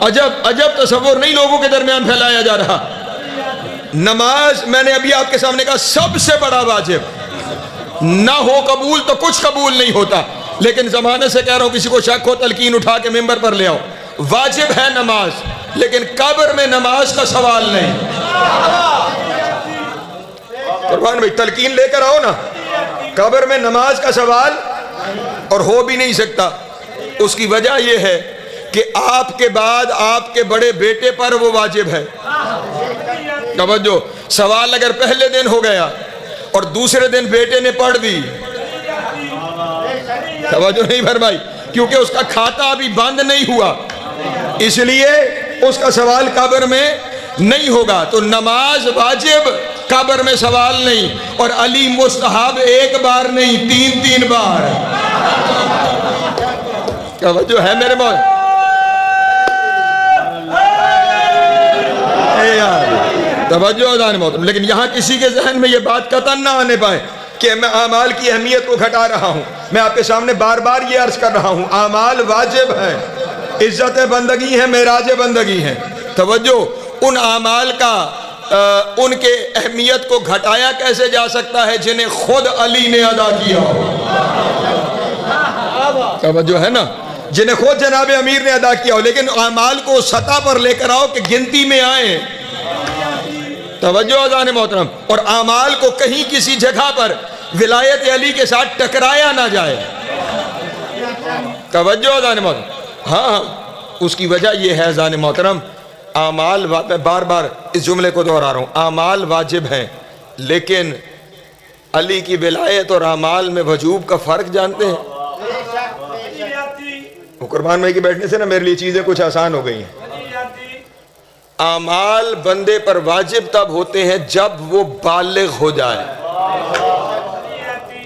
عجب تصور نہیں لوگوں کے درمیان پھیلایا جا رہا. نماز میں نے ابھی آپ کے سامنے کہا سب سے بڑا واجب. نہ ہو قبول تو کچھ قبول نہیں ہوتا، لیکن زمانے سے کہہ رہا ہوں کسی کو شک ہو تلقین اٹھا کے ممبر پر لے آؤ. واجب ہے نماز، لیکن قبر میں نماز کا سوال نہیں. قربان بھائی تلقین لے کر آؤ نا. قبر میں نماز کا سوال اور ہو بھی نہیں سکتا. اس کی وجہ یہ ہے کہ آپ کے بعد آپ کے بڑے بیٹے پر وہ واجب ہے. توجہ، سوال اگر پہلے دن ہو گیا اور دوسرے دن بیٹے نے پڑھ دی، توجہ نہیں فرمائی، کیونکہ اس کا کھاتا ابھی بند نہیں ہوا، اس لیے اس کا سوال قبر میں نہیں ہوگا. تو نماز واجب، قبر میں سوال نہیں. اور علی مستحب ایک بار نہیں، 3 بار. توجہ ہے میرے مولا؟ توجہ اذان محترم. لیکن یہاں کسی کے ذہن میں یہ بات قطعاً نہ آنے پائے کہ میں اعمال کی اہمیت کو گھٹا رہا ہوں. میں آپ کے سامنے بار بار یہ عرض کر رہا ہوں، اعمال واجب ہیں، عزت بندگی ہے، معراج بندگی ہے. توجہ، ان اعمال کا ان کے اہمیت کو گھٹایا کیسے جا سکتا ہے جنہیں خود علی نے ادا کیا ہو. توجہ ہے نا، جنہیں خود جناب امیر نے ادا کیا ہو. لیکن اعمال کو سطح پر لے کر آؤ کہ گنتی میں آئیں. توجہ اذان محترم. اور اعمال کو کہیں کسی جگہ پر ولایت علی کے ساتھ ٹکرایا نہ جائے. توجہ اذان محترم. ہاں، اس کی وجہ یہ ہے اذان محترم، اعمال، میں بار بار اس جملے کو دہرا رہا ہوں، اعمال واجب ہیں، لیکن علی کی ولایت اور اعمال میں وجوب کا فرق جانتے ہیں؟ قربان بھائی کے بیٹھنے سے نا میرے لیے چیزیں کچھ آسان ہو گئی ہیں. اعمال بندے پر واجب تب ہوتے ہیں جب وہ بالغ ہو جائے.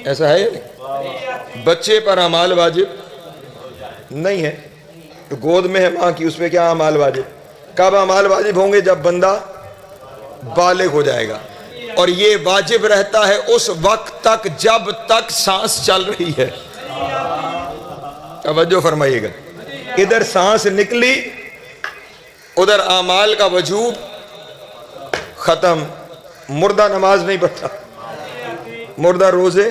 ایسا ہے یا نہیں؟ بچے پر اعمال واجب نہیں ہے. تو گود میں ہے ماں کی، اس پہ کیا اعمال واجب؟ کب اعمال واجب ہوں گے؟ جب بندہ بالغ ہو جائے گا. اور یہ واجب رہتا ہے اس وقت تک جب تک سانس چل رہی ہے. توجہ فرمائیے گا. ادھر سانس نکلی، ادھر اعمال کا وجوب ختم. مردہ نماز نہیں پڑھتا، مردہ روزے.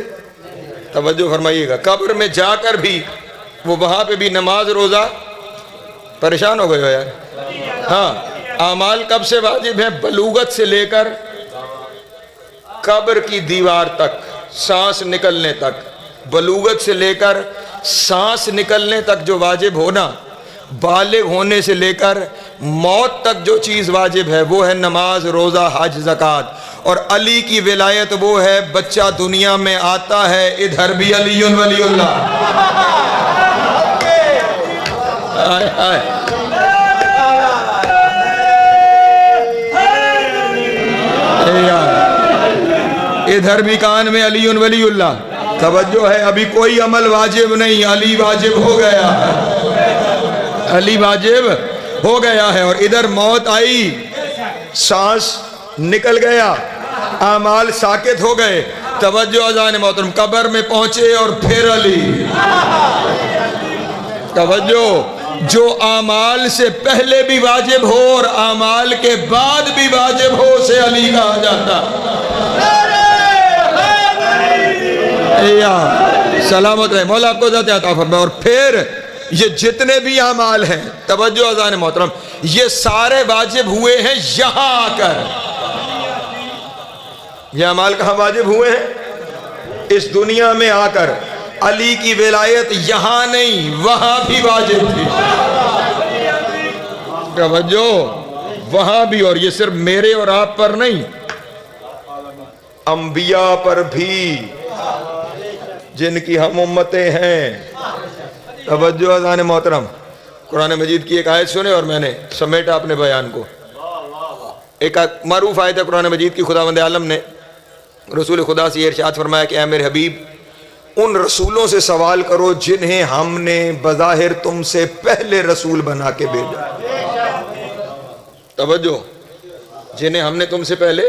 توجہ فرمائیے گا. قبر میں جا کر بھی وہ وہاں پہ بھی نماز روزہ. پریشان ہو گئے ہو یار. ہاں، اعمال کب سے واجب ہیں؟ بلوغت سے لے کر قبر کی دیوار تک، سانس نکلنے تک. بلوغت سے لے کر سانس نکلنے تک جو واجب ہونا، بالغ ہونے سے لے کر موت تک جو چیز واجب ہے وہ ہے نماز، روزہ، حج، زکوٰۃ. اور علی کی ولایت وہ ہے، بچہ دنیا میں آتا ہے ادھر بھی علی ولی اللہ. آئے آئے. ادھر بھی کان میں علی ولی اللہ. توجہ ہے، ابھی کوئی عمل واجب نہیں، علی واجب ہو گیا ہے، علی واجب ہو گیا ہے. اور ادھر موت آئی، سانس نکل گیا، اعمال ساکت ہو گئے. توجہ اذان محترم. قبر میں پہنچے اور پھر علی. توجہ، جو اعمال سے پہلے بھی واجب ہو اور اعمال کے بعد بھی واجب ہو اسے علی کہا جاتا. سلامت رہے مولا، آپ کو ذات عطا فرمائے. اور پھر یہ جتنے بھی اعمال ہیں، توجہ اذان محترم، یہ سارے واجب ہوئے ہیں یہاں آ کر. یہ اعمال کہاں واجب ہوئے ہیں؟ اس دنیا میں آ کر. علی کی ولایت یہاں نہیں، وہاں بھی واجب تھی. توجہ، وہاں بھی. اور یہ صرف میرے اور آپ پر نہیں، انبیاء پر بھی جن کی ہم امتیں ہیں. توجہ اذان محترم. قرآن مجید کی ایک آیت سنے اور میں نے سمیٹا اپنے بیان کو. ایک معروف آیت ہے قرآن مجید کی. خداوند عالم نے رسول خدا سے یہ ارشاد فرمایا کہ اے میرے حبیب، ان رسولوں سے سوال کرو جنہیں ہم نے بظاہر تم سے پہلے رسول بنا کے بھیجا. توجہ، جنہیں ہم نے تم سے پہلے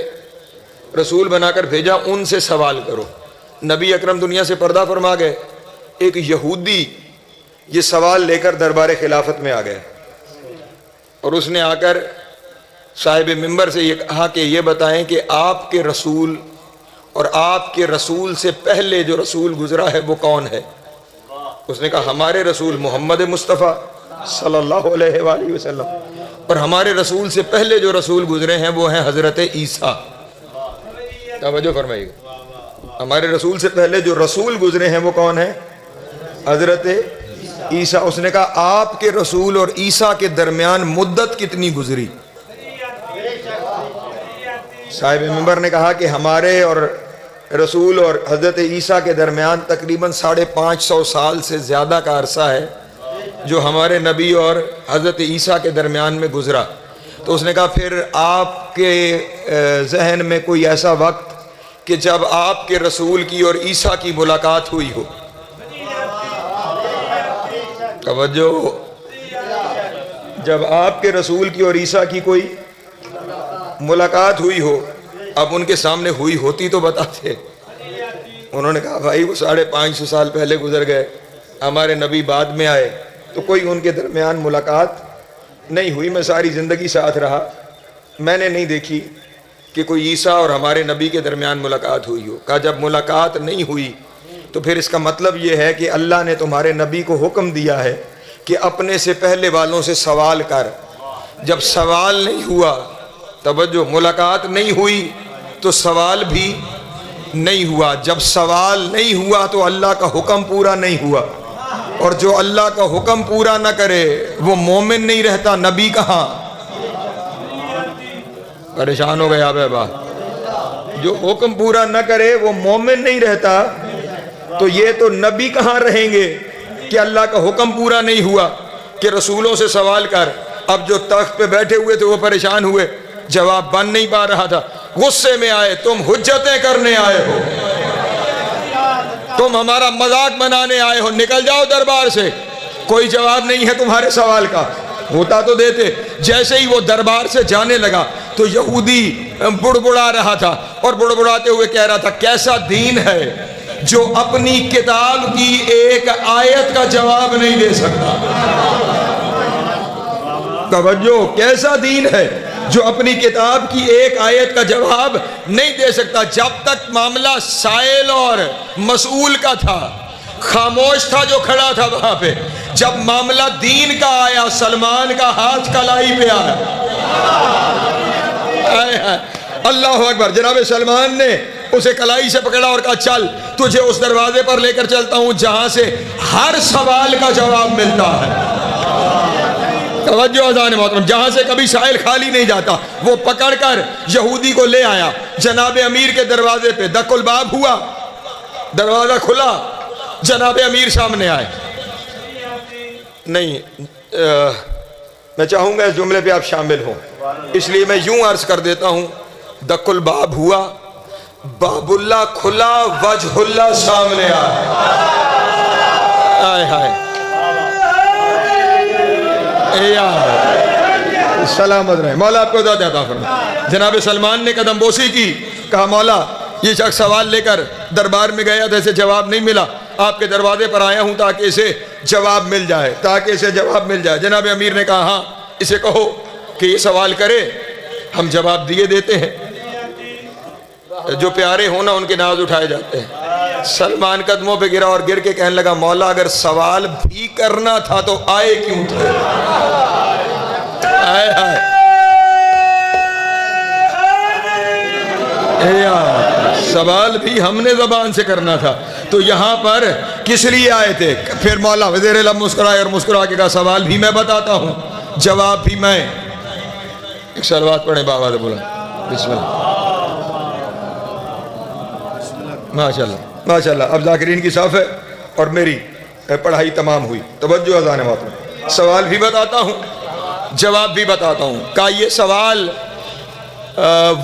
رسول بنا کر بھیجا ان سے سوال کرو. نبی اکرم دنیا سے پردہ فرما گئے. ایک یہودی یہ سوال لے کر دربار خلافت میں آ گئے. اور اس نے آ کر صاحب منبر سے یہ کہا کہ یہ بتائیں کہ آپ کے رسول اور آپ کے رسول سے پہلے جو رسول گزرا ہے وہ کون ہے؟ اس نے کہا ہمارے رسول محمد مصطفیٰ صلی اللہ علیہ وآلہ وسلم، اور ہمارے رسول سے پہلے جو رسول گزرے ہیں وہ ہیں حضرت عیسیٰ۔ توجہ فرمائیے گا، ہمارے رسول سے پہلے جو رسول گزرے ہیں وہ کون ہیں؟ حضرت عیسیٰ۔ اس نے کہا آپ کے رسول اور عیسیٰ کے درمیان مدت کتنی گزری؟ صاحب منبر نے کہا کہ ہمارے اور رسول اور حضرت عیسیٰ کے درمیان تقریباً 550 سال سے زیادہ کا عرصہ ہے جو ہمارے نبی اور حضرت عیسیٰ کے درمیان میں گزرا۔ تو اس نے کہا پھر آپ کے ذہن میں کوئی ایسا وقت کہ جب آپ کے رسول کی اور عیسیٰ کی ملاقات ہوئی ہو؟ توجہ، جب آپ کے رسول کی اور عیسیٰ کی کوئی ملاقات ہوئی ہو، اب ان کے سامنے ہوئی ہوتی تو بتاتے۔ انہوں نے کہا بھائی وہ 550 سال پہلے گزر گئے، ہمارے نبی بعد میں آئے، تو کوئی ان کے درمیان ملاقات نہیں ہوئی۔ میں ساری زندگی ساتھ رہا، میں نے نہیں دیکھی کہ کوئی عیسیٰ اور ہمارے نبی کے درمیان ملاقات ہوئی ہو۔ کہا جب ملاقات نہیں ہوئی تو پھر اس کا مطلب یہ ہے کہ اللہ نے تمہارے نبی کو حکم دیا ہے کہ اپنے سے پہلے والوں سے سوال کر۔ جب سوال نہیں ہوا، توجہ، ملاقات نہیں ہوئی تو سوال بھی نہیں ہوا۔ جب سوال نہیں ہوا تو اللہ کا حکم پورا نہیں ہوا، اور جو اللہ کا حکم پورا نہ کرے وہ مومن نہیں رہتا، نبی کہاں؟ پریشان ہو گیا بابا، جو حکم پورا نہ کرے وہ مومن نہیں رہتا، تو یہ تو نبی کہاں رہیں گے کہ اللہ کا حکم پورا نہیں ہوا کہ رسولوں سے سوال کر۔ اب جو تخت پہ بیٹھے ہوئے تھے وہ پریشان ہوئے، جواب بن نہیں پا رہا تھا، غصے میں آئے، تم حجتیں کرنے آئے ہو، تم ہمارا مذاق بنانے آئے ہو، نکل جاؤ دربار سے، کوئی جواب نہیں ہے تمہارے سوال کا، ہوتا تو دیتے۔ جیسے ہی وہ دربار سے جانے لگا تو یہودی بڑبڑا رہا تھا، اور بڑبڑاتے ہوئے کہہ رہا تھا کیسا دین ہے جو اپنی کتاب کی ایک آیت کا جواب نہیں دے سکتا۔ توجہ، کیسا دین ہے جو اپنی کتاب کی ایک آیت کا جواب نہیں دے سکتا۔ جب تک معاملہ سائل اور مسئول کا تھا، خاموش تھا جو کھڑا تھا وہاں پہ۔ جب معاملہ دین کا آیا، سلمان کا ہاتھ کلائی پہ آیا۔ اللہ اکبر، جناب سلمان نے اسے کلائی سے پکڑا اور کہا چل تجھے اس دروازے پر لے کر چلتا ہوں جہاں سے ہر سوال کا جواب ملتا ہے۔ توجہ اذان محترم، جہاں سے کبھی سائل خالی نہیں جاتا۔ وہ پکڑ کر یہودی کو لے آیا جناب امیر کے دروازے پہ، دق الباب ہوا، دروازہ کھلا، جناب امیر سامنے آئے۔ نہیں، میں چاہوں گا اس جملے پہ آپ شامل ہوں، اس لیے میں یوں عرض کر دیتا ہوں، دق الباب ہوا، باب اللہ کھلا، وجہ اللہ سامنے آئے ہائے سلامت رہے، مولا آپ کو ذات عطا فرمائے۔ جناب سلمان نے قدم بوسی کی، کہا مولا یہ شخص سوال لے کر دربار میں گیا تھا، اسے جواب نہیں ملا، آپ کے دروازے پر آیا ہوں تاکہ اسے جواب مل جائے، تاکہ اسے جواب مل جائے۔ جناب امیر نے کہا ہاں اسے کہو کہ یہ سوال کرے، ہم جواب دیے دیتے ہیں، جو پیارے ہونا ان کے ناز اٹھائے جاتے ہیں۔ سلمان قدموں پہ گرا اور گر کے کہنے لگا مولا اگر سوال بھی کرنا تھا تو آئے کیوں تھے؟ آئے آئے سوال بھی ہم نے زبان سے کرنا تھا، تو یہاں پر کس لیے آئے تھے؟ پھر مولا وزیر اعظم مسکرائے اور مسکرا کے کہا سوال بھی میں بتاتا ہوں، جواب بھی میں۔ ایک صلوات پڑھیں بابا سے بولا بسم اللہ۔ ماشاءاللہ ماشاءاللہ، اب ذاکرین کی صف ہے اور میری پڑھائی تمام ہوئی۔ توجہ اذان محترم، سوال بھی بتاتا ہوں، جواب بھی بتاتا ہوں۔ کہا یہ سوال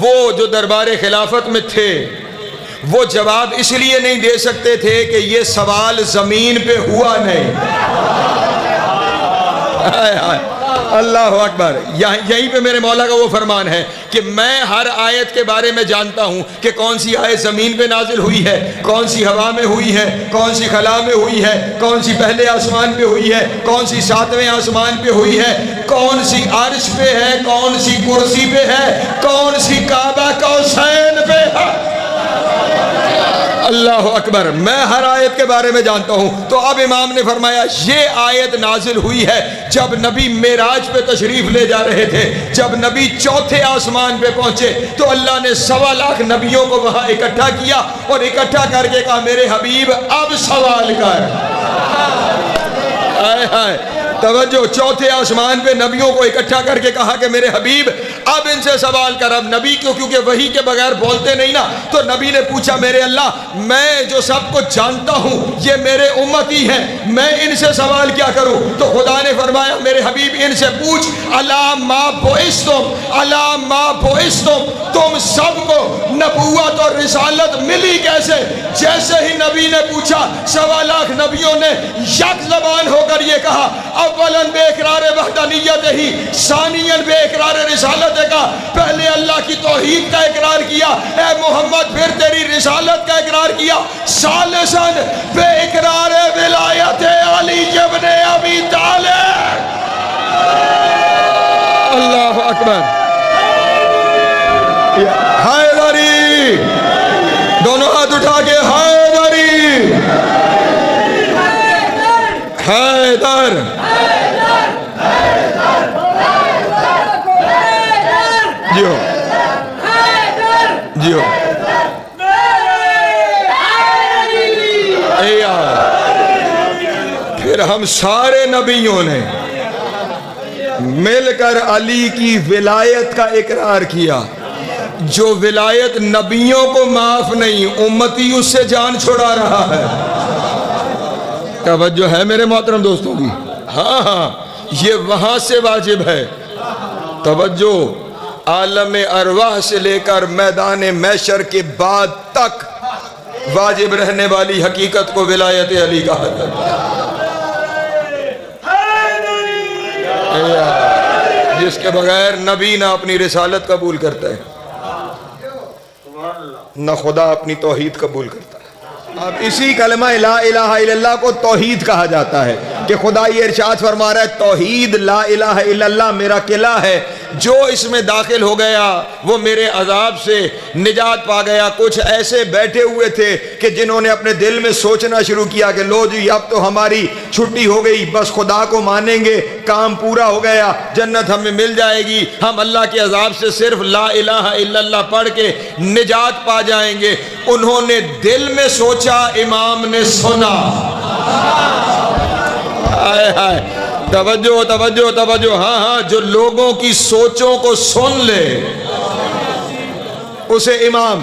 وہ جو دربار خلافت میں تھے وہ جواب اس لیے نہیں دے سکتے تھے کہ یہ سوال زمین پہ ہوا نہیں۔ اللہ اکبر. یہیں پہ میرے مولا کا وہ فرمان ہے کہ میں ہر آیت کے بارے میں جانتا ہوں کہ کون سی آیت زمین پہ نازل ہوئی ہے, کون سی ہوا میں ہوئی ہے, کون سی خلا میں ہوئی ہے, کون سی پہلے آسمان پہ ہوئی ہے, کون سی ساتویں آسمان پہ ہوئی ہے, کون سی عرش پہ ہے, کون سی کرسی پہ ہے, کون سی کعبہ کوثین پہ ہے. اللہ اکبر. میں ہر آیت کے بارے میں جانتا ہوں. تو اب امام نے فرمایا یہ آیت نازل ہوئی ہے جب نبی معراج پہ تشریف لے جا رہے تھے. جب نبی چوتھے آسمان پہ پہنچے تو اللہ نے 1.25 لاکھ نبیوں کو وہاں اکٹھا کیا اور اکٹھا کر کے کہا میرے حبیب اب سوال کر. آئے ہائے توجہ. چوتھے آسمان پہ نبیوں کو اکٹھا کر کے کہا کہ میرے حبیب اب ان سے سوال کر. اب نبی کیونکہ وحی کے بغیر بولتے نہیں نا, تو نبی نے پوچھا میرے اللہ میں جو سب کچھ جانتا ہوں یہ میرے امتی ہیں, میں ان سے سوال کیا کروں؟ تو خدا نے فرمایا میرے حبیب ان سے پوچھ الا ما بعثتم, الا ما بعثتم, تم سب کو نبوت اور رسالت ملی کیسے؟ جیسے ہی نبی نے پوچھا 1.25 لاکھ نبیوں نے یک زبان ہو کر یہ کہا اولاً بے اقرار وحدانیت ہی, ثانیاً بے اقرار رسالت کا. پہلے اللہ کی توحید کا اقرار کیا اے محمد, پھر تیری رسالت کا اقرار کیا, ثالثاً بے اقرار ولایت علی ابن ابی طالب. اللہ اکبر. حیدری, دونوں ہاتھ اٹھا کے حیدری, حیدر. جیو جیو. پھر ہم سارے نبیوں نے مل کر علی کی ولایت کا اقرار کیا. جو ولایت نبیوں کو معاف نہیں, امتی اس سے جان چھڑا رہا ہے. توجہ ہے میرے محترم دوستوں کی؟ ہاں ہاں یہ وہاں سے واجب ہے. توجہ. عالم ارواح سے لے کر میدان محشر کے بعد تک واجب رہنے والی حقیقت کو ولایت علی کہا جاتا ہے, جس کے بغیر نبی نہ اپنی رسالت قبول کرتا ہے نہ خدا اپنی توحید قبول کرتا ہے. اب اسی کلمہ لا الہ الا اللہ کو توحید کہا جاتا ہے کہ خدا یہ ارشاد فرما رہا ہے توحید لا الہ الا اللہ میرا قلعہ ہے, جو اس میں داخل ہو گیا وہ میرے عذاب سے نجات پا گیا. کچھ ایسے بیٹھے ہوئے تھے کہ جنہوں نے اپنے دل میں سوچنا شروع کیا کہ لو جی اب تو ہماری چھٹی ہو گئی, بس خدا کو مانیں گے, کام پورا ہو گیا, جنت ہمیں مل جائے گی, ہم اللہ کے عذاب سے صرف لا الہ الا اللہ پڑھ کے نجات پا جائیں گے. انہوں نے دل میں سوچا, امام نے سنا. آئے ہائے توجہ توجہ توجہ. ہاں ہاں جو لوگوں کی سوچوں کو سن لے اسے امام.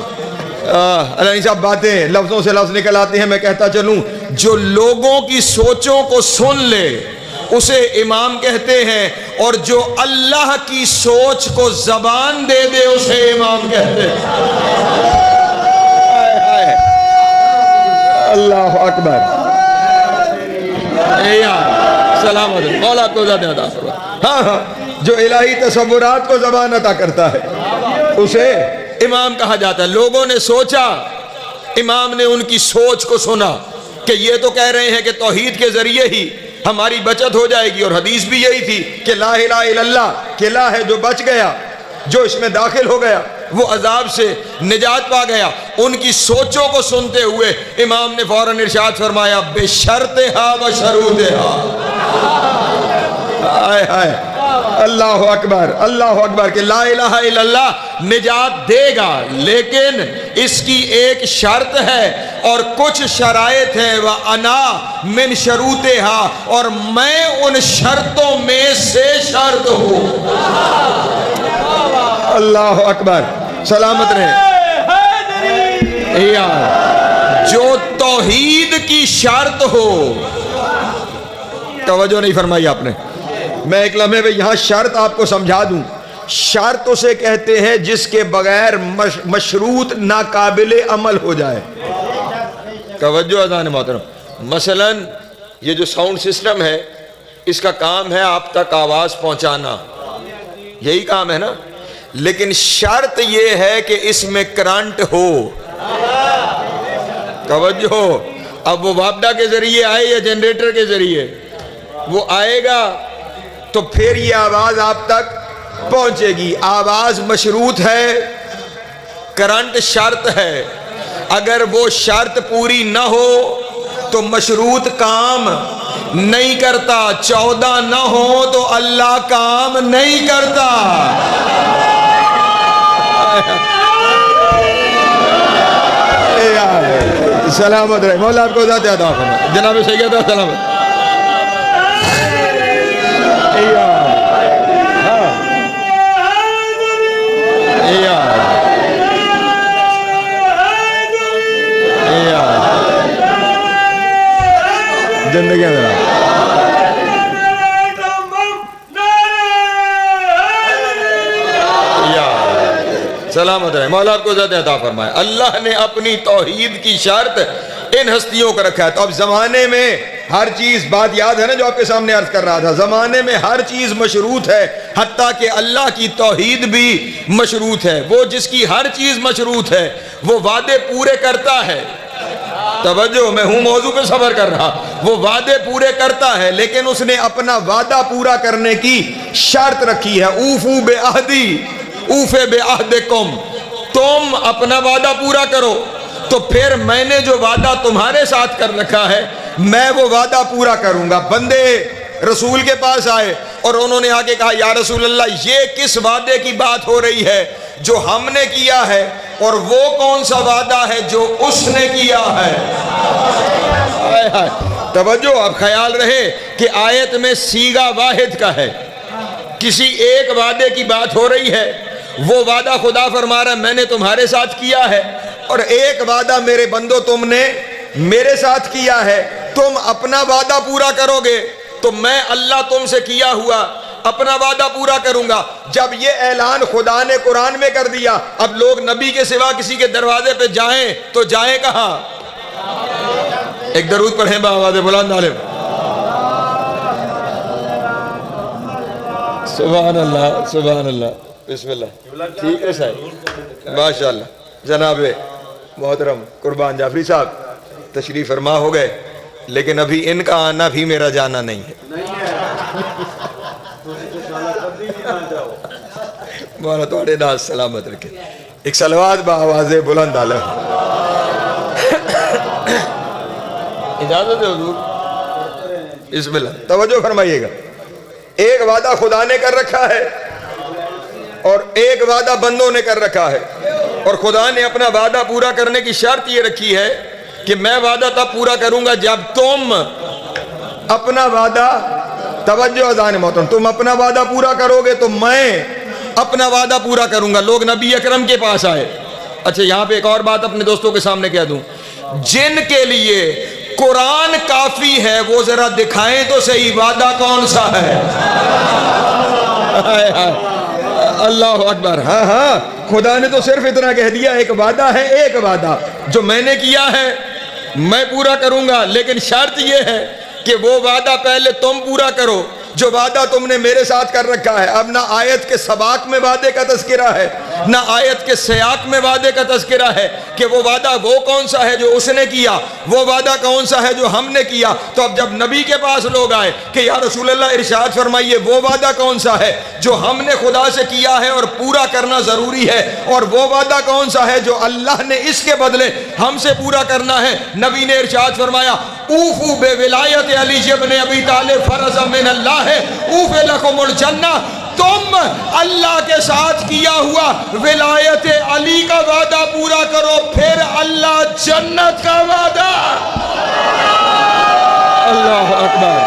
اللہ صاحب باتیں لفظوں سے لفظ نکل آتے ہیں, میں کہتا چلوں. جو لوگوں کی سوچوں کو سن لے اسے امام کہتے ہیں, اور جو اللہ کی سوچ کو زبان دے دے اسے امام کہتے ہیں. اللہ اکبر. سلامت مولا کو زیادہ عطا فرما. ہاں ہاں جو الہی تصورات کو زبان عطا کرتا ہے اسے امام کہا جاتا ہے. لوگوں نے سوچا, امام نے ان کی سوچ کو سنا کہ یہ تو کہہ رہے ہیں کہ توحید کے ذریعے ہی ہماری بچت ہو جائے گی, اور حدیث بھی یہی تھی کہ لا الہ الا اللہ قلعہ ہے, جو بچ گیا, جو اس میں داخل ہو گیا وہ عذاب سے نجات پا گیا. ان کی سوچوں کو سنتے ہوئے امام نے فوراً ارشاد فرمایا بشرطہا و شروطہا. آئے آئے اللہ اکبر اللہ اکبر کہ لا الہ الا اللہ نجات دے گا, لیکن اس کی ایک شرط ہے اور کچھ شرائط ہیں. وَأَنَا مِن شَرُوطِهَا, اور میں ان شرطوں میں سے شرط ہوں. اللہ اکبر. سلامت رہے. جو توحید کی شرط ہو. توجہ نہیں فرمائی آپ نے. میں ایک لمحے میں یہاں شرط آپ کو سمجھا دوں. شرط اسے کہتے ہیں جس کے بغیر مشروط ناقابل عمل ہو جائے. توجہ اذان محترم. مثلا یہ جو ساؤنڈ سسٹم ہے اس کا کام ہے آپ تک آواز پہنچانا، یہی کام ہے نا، لیکن شرط یہ ہے کہ اس میں کرنٹ ہو۔ توجہ، اب وہ وابڈا کے ذریعے آئے یا جنریٹر کے ذریعے، وہ آئے گا تو پھر یہ آواز آپ تک پہنچے گی۔ آواز مشروط ہے، کرنٹ شرط ہے، اگر وہ شرط پوری نہ ہو تو مشروط کام نہیں کرتا، 14 نہ ہو تو اللہ کام نہیں کرتا۔ سلامت رہے، مولا آپ کو ذات عطا فرمائے۔ جناب سید سلامت۔ زندگی میں سلامت رہے، مولا آپ کو ذات عطا فرمائے۔ اللہ نے اپنی توحید کی شرط ان ہستیوں کو رکھا ہے۔ تو اب زمانے میں ہر چیز، بات یاد ہے نا جو آپ کے سامنے عرض کر رہا تھا، زمانے میں ہر چیز مشروط ہے، حتیٰ کہ اللہ کی توحید بھی مشروط ہے۔ وہ جس کی ہر چیز مشروط ہے وہ وعدے پورے کرتا ہے۔ توجہ، میں ہوں موضوع پہ صبر کر رہا، وہ وعدے پورے کرتا ہے، لیکن اس نے اپنا وعدہ پورا کرنے کی شرط رکھی ہے۔ اوفو بے عہدی اوفے بے عہدکم، تم اپنا وعدہ پورا کرو تو پھر میں نے جو وعدہ تمہارے ساتھ کر رکھا ہے میں وہ وعدہ پورا کروں گا۔ بندے رسول کے پاس آئے اور انہوں نے آگے کہا یا رسول اللہ یہ کس وعدے کی بات ہو رہی ہے جو ہم نے کیا ہے، اور وہ کون سا وعدہ ہے جو اس نے کیا ہے؟ توجہ، اب خیال رہے کہ آیت میں صیغہ واحد کا ہے، کسی ایک وعدے کی بات ہو رہی ہے، وہ وعدہ خدا فرما رہا ہے میں نے تمہارے ساتھ کیا ہے، اور ایک وعدہ میرے بندو تم نے میرے ساتھ کیا ہے، تم اپنا وعدہ پورا کرو گے تو میں اللہ تم سے کیا ہوا اپنا وعدہ پورا کروں گا۔ جب یہ اعلان خدا نے قرآن میں کر دیا، اب لوگ نبی کے سوا کسی کے دروازے پہ جائیں تو جائیں کہاں؟ ایک درود پڑھیں بآواز بلند عالم۔ سبحان اللہ سبحان اللہ، بسم اللہ۔ ٹھیک ہے صاحب، ماشاءاللہ۔ جناب محترم قربان جعفری صاحب تشریف فرما ہو گئے، لیکن ابھی ان کا آنا بھی میرا جانا نہیں ہے۔ مولا توڑے ناز سلامت رکھے۔ ایک صلوات بآواز بلند عالم۔ اجازت ہے حضور؟ بسم اللہ، توجہ فرمائیے گا۔ ایک وعدہ خدا نے کر رکھا ہے اور ایک وعدہ بندوں نے کر رکھا ہے، اور خدا نے اپنا وعدہ پورا کرنے کی شرط یہ رکھی ہے کہ میں وعدہ تب پورا کروں گا جب تم اپنا وعدہ، توجہ اذان محترم، تم اپنا وعدہ پورا کرو گے تو میں اپنا وعدہ پورا کروں گا۔ لوگ نبی اکرم کے پاس آئے۔ اچھا، یہاں پہ ایک اور بات اپنے دوستوں کے سامنے کہہ دوں، جن کے لیے قرآن کافی ہے وہ ذرا دکھائیں تو صحیح وعدہ کون سا ہے۔ اللہ اکبر۔ ہاں ہاں، خدا نے تو صرف اتنا کہہ دیا ایک وعدہ ہے، ایک وعدہ جو میں نے کیا ہے میں پورا کروں گا، لیکن شرط یہ ہے کہ وہ وعدہ پہلے تم پورا کرو جو وعدہ تم نے میرے ساتھ کر رکھا ہے۔ اب نہ آیت کے سباق میں وعدے کا تذکرہ ہے، نہ آیت کے سیاق میں وعدے کا تذکرہ ہے کہ وہ وعدہ وہ کون سا ہے جو اس نے کیا، وہ وعدہ کون سا ہے جو ہم نے کیا۔ تو اب جب نبی کے پاس لوگ آئے کہ یا رسول اللہ ارشاد فرمائیے وہ وعدہ کون سا ہے جو ہم نے خدا سے کیا ہے اور پورا کرنا ضروری ہے، اور وہ وعدہ کون سا ہے جو اللہ نے اس کے بدلے ہم سے پورا کرنا ہے۔ نبی نے ارشاد فرمایا اوفو بے ولایت علی ابن ابی طالب فرض من اللہ ہے اوف لکم الجنہ، تم اللہ کے ساتھ کیا ہوا ولایت علی کا وعدہ پورا کرو، پھر اللہ جنت کا وعدہ۔ اللہ اکبر،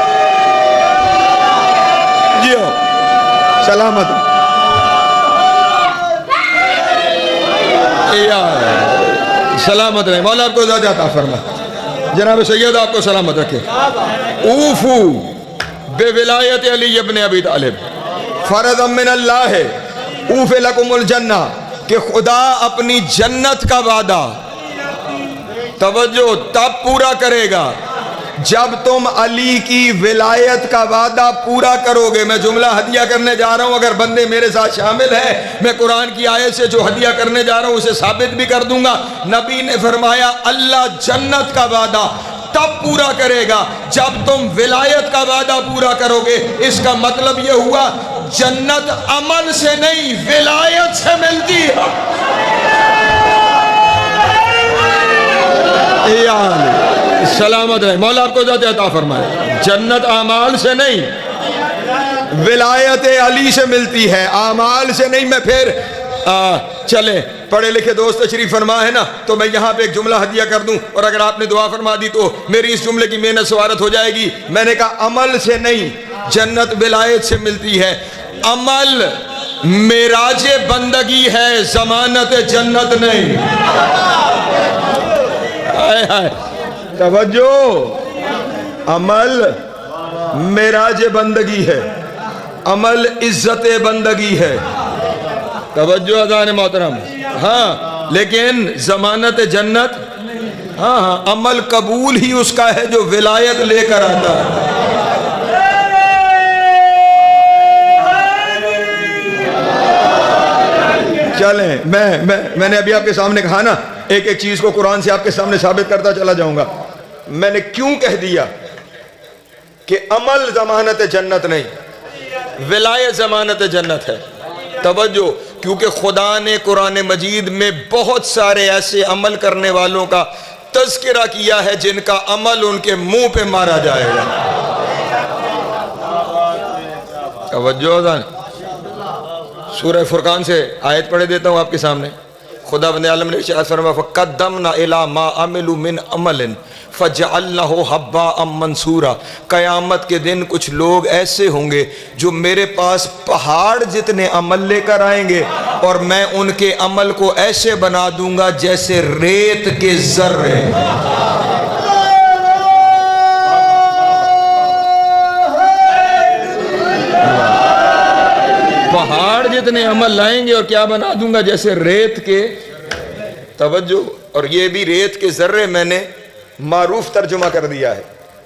جیو سلامت۔ سلامت رہے، مولا آپ کو زیادہ عطا فرمائے۔ جناب سید آپ کو سلامت رکھے۔ اوفو بے ولایت علی ابن ابی طالب فرض من اللہ ہے اوف لکم الجنہ، کہ خدا اپنی جنت کا وعدہ توجہ تب پورا کرے گا جب تم علی کی ولایت کا وعدہ پورا کرو گے. میں جملہ ہدیہ کرنے جا رہا ہوں, اگر بندے میرے ساتھ شامل ہیں میں قرآن کی آیت سے جو ہدیہ کرنے جا رہا ہوں اسے ثابت بھی کر دوں گا. نبی نے فرمایا اللہ جنت کا وعدہ تب پورا کرے گا جب تم ولایت کا وعدہ پورا کرو گے. اس کا مطلب یہ ہوا جنت عمل سے نہیں ولایت سے ملتی ہے. سلامت ہے, مولا آپ کو ذات عطا فرمائے. جنت اعمال سے نہیں ولایت علی سے ملتی ہے, اعمال سے نہیں. میں پھر چلے پڑھے لکھے دوست تشریف فرما ہے نا, تو میں یہاں پہ ایک جملہ ہدیہ کر دوں, اور اگر آپ نے دعا فرما دی تو میری اس جملے کی محنت سوارت ہو جائے گی. میں نے کہا عمل سے نہیں, جنت ولایت سے ملتی ہے. عمل معراج بندگی ہے, ضمانت جنت نہیں. توجہ, عمل معراج بندگی ہے, عمل عزت بندگی ہے. توجہ اذان محترم. ہاں لیکن ضمانت جنت, ہاں عمل قبول ہی اس کا ہے جو ولایت لے کر آتا ہے. چلیں میں نے ابھی آپ کے سامنے کہا نا, ایک ایک چیز کو قرآن سے آپ کے سامنے ثابت کرتا چلا جاؤں گا. میں نے کیوں کہہ دیا کہ عمل ضمانت جنت نہیں, ولایت ضمانت جنت ہے. توجہ, کیونکہ خدا نے قرآن مجید میں بہت سارے ایسے عمل کرنے والوں کا تذکرہ کیا ہے جن کا عمل ان کے منہ پہ مارا جائے گا. توجہ, سورہ فرقان سے آیت پڑھے دیتا ہوں آپ کے سامنے. خدا بند عالم نے ارشاد فرمایا فَقَدَّمْنَا إِلَىٰ مَا عَمِلُوا مِنْ عَمَلٍ فَجَعَلْنَاهُ هَبَّاءً مَنْثُورًا. قیامت کے دن کچھ لوگ ایسے ہوں گے جو میرے پاس پہاڑ جتنے عمل لے کر آئیں گے, اور میں ان کے عمل کو ایسے بنا دوں گا جیسے ریت کے ذرے. پہاڑ جتنے عمل لائیں گے اور کیا بنا دوں گا جیسے ریت کے. توجہ, اور یہ بھی ریت کے ذرے میں نے معروف ترجمہ کر دیا ہے,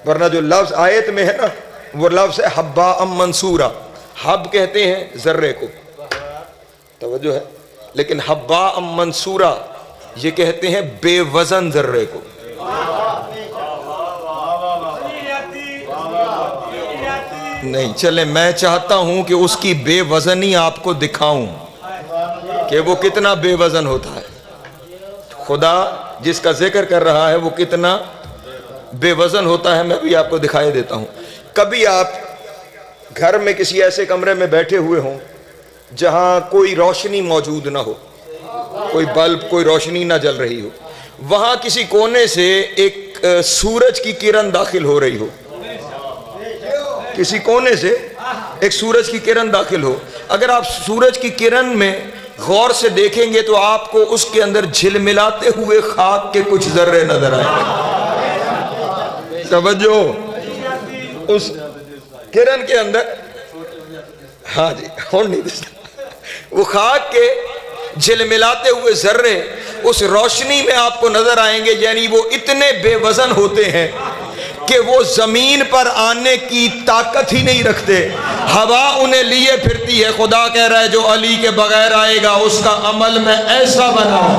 ورنہ جو لفظ آیت میں ہے نا وہ لفظ ہے حباء منصورا. حب کہتے ہیں ذرے کو, توجہ ہے, لیکن حباء منصورا یہ کہتے ہیں بے وزن ذرے کو. نہیں چلے, میں چاہتا ہوں کہ اس کی بے وزنی آپ کو دکھاؤں کہ وہ کتنا بے وزن ہوتا ہے. خدا جس کا ذکر کر رہا ہے وہ کتنا بے وزن ہوتا ہے, میں بھی آپ کو دکھائے دیتا ہوں. کبھی آپ گھر میں کسی ایسے کمرے میں بیٹھے ہوئے ہوں جہاں کوئی روشنی موجود نہ ہو, کوئی بلب کوئی روشنی نہ جل رہی ہو, وہاں کسی کونے سے ایک سورج کی کرن داخل ہو رہی ہو, کسی کونے سے ایک سورج کی کرن داخل ہو. اگر آپ سورج کی کرن میں غور سے دیکھیں گے تو آپ کو اس کے اندر جھلملاتے ہوئے خاک کے کچھ ذرے نظر آئیں گے. توجہ, اس کرن کے اندر, ہاں جی وہ خاک کے جھلملاتے ہوئے ذرے اس روشنی میں آپ کو نظر آئیں گے. یعنی وہ اتنے بے وزن ہوتے ہیں کہ وہ زمین پر آنے کی طاقت ہی نہیں رکھتے, ہوا انہیں لیے pھرتی ہے. خدا کہہ رہا ہے جو علی کے بغیر آئے گا اس کا عمل میں ایسا بناؤں.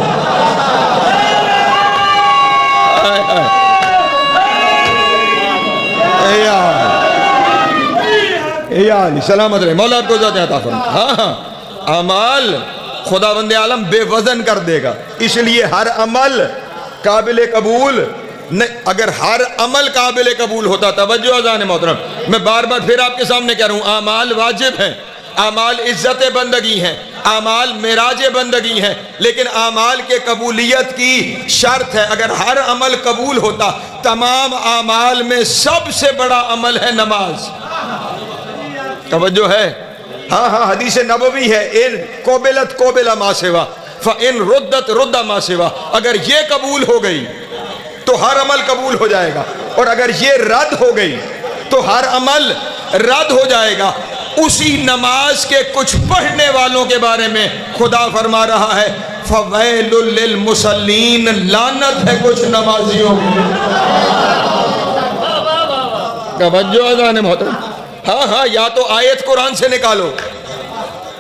یا علی سلامت رہے, مولا آپ کو ذات عطا فرمائے. ہاں اعمال خدا بند عالم بے وزن کر دے گا, اس لیے ہر عمل قابل قبول نہیں. اگر ہر عمل قابل قبول ہوتا, توجہ اذان محترم, میں بار بار پھر آپ کے سامنے کہہ رہا ہوں, اعمال واجب ہیں, اعمال عزت بندگی ہیں, اعمال معراج بندگی ہیں, لیکن اعمال کے قبولیت کی شرط ہے. اگر ہر عمل قبول ہوتا, تمام اعمال میں سب سے بڑا عمل ہے نماز. توجہ ہے, ہاں حدیث نبوی ہے, ان قبلت قبل ما سوا فان ردت رد ما سوا. اگر یہ قبول ہو گئی تو ہر عمل قبول ہو جائے گا, اور اگر یہ رد ہو گئی تو ہر عمل رد ہو جائے گا. اسی نماز کے کچھ پڑھنے والوں کے بارے میں خدا فرما رہا ہے فویل للمصلین, لعنت ہے کچھ نمازیوں. توجہ اذان محترم. ہاں یا تو آیت قرآن سے نکالو,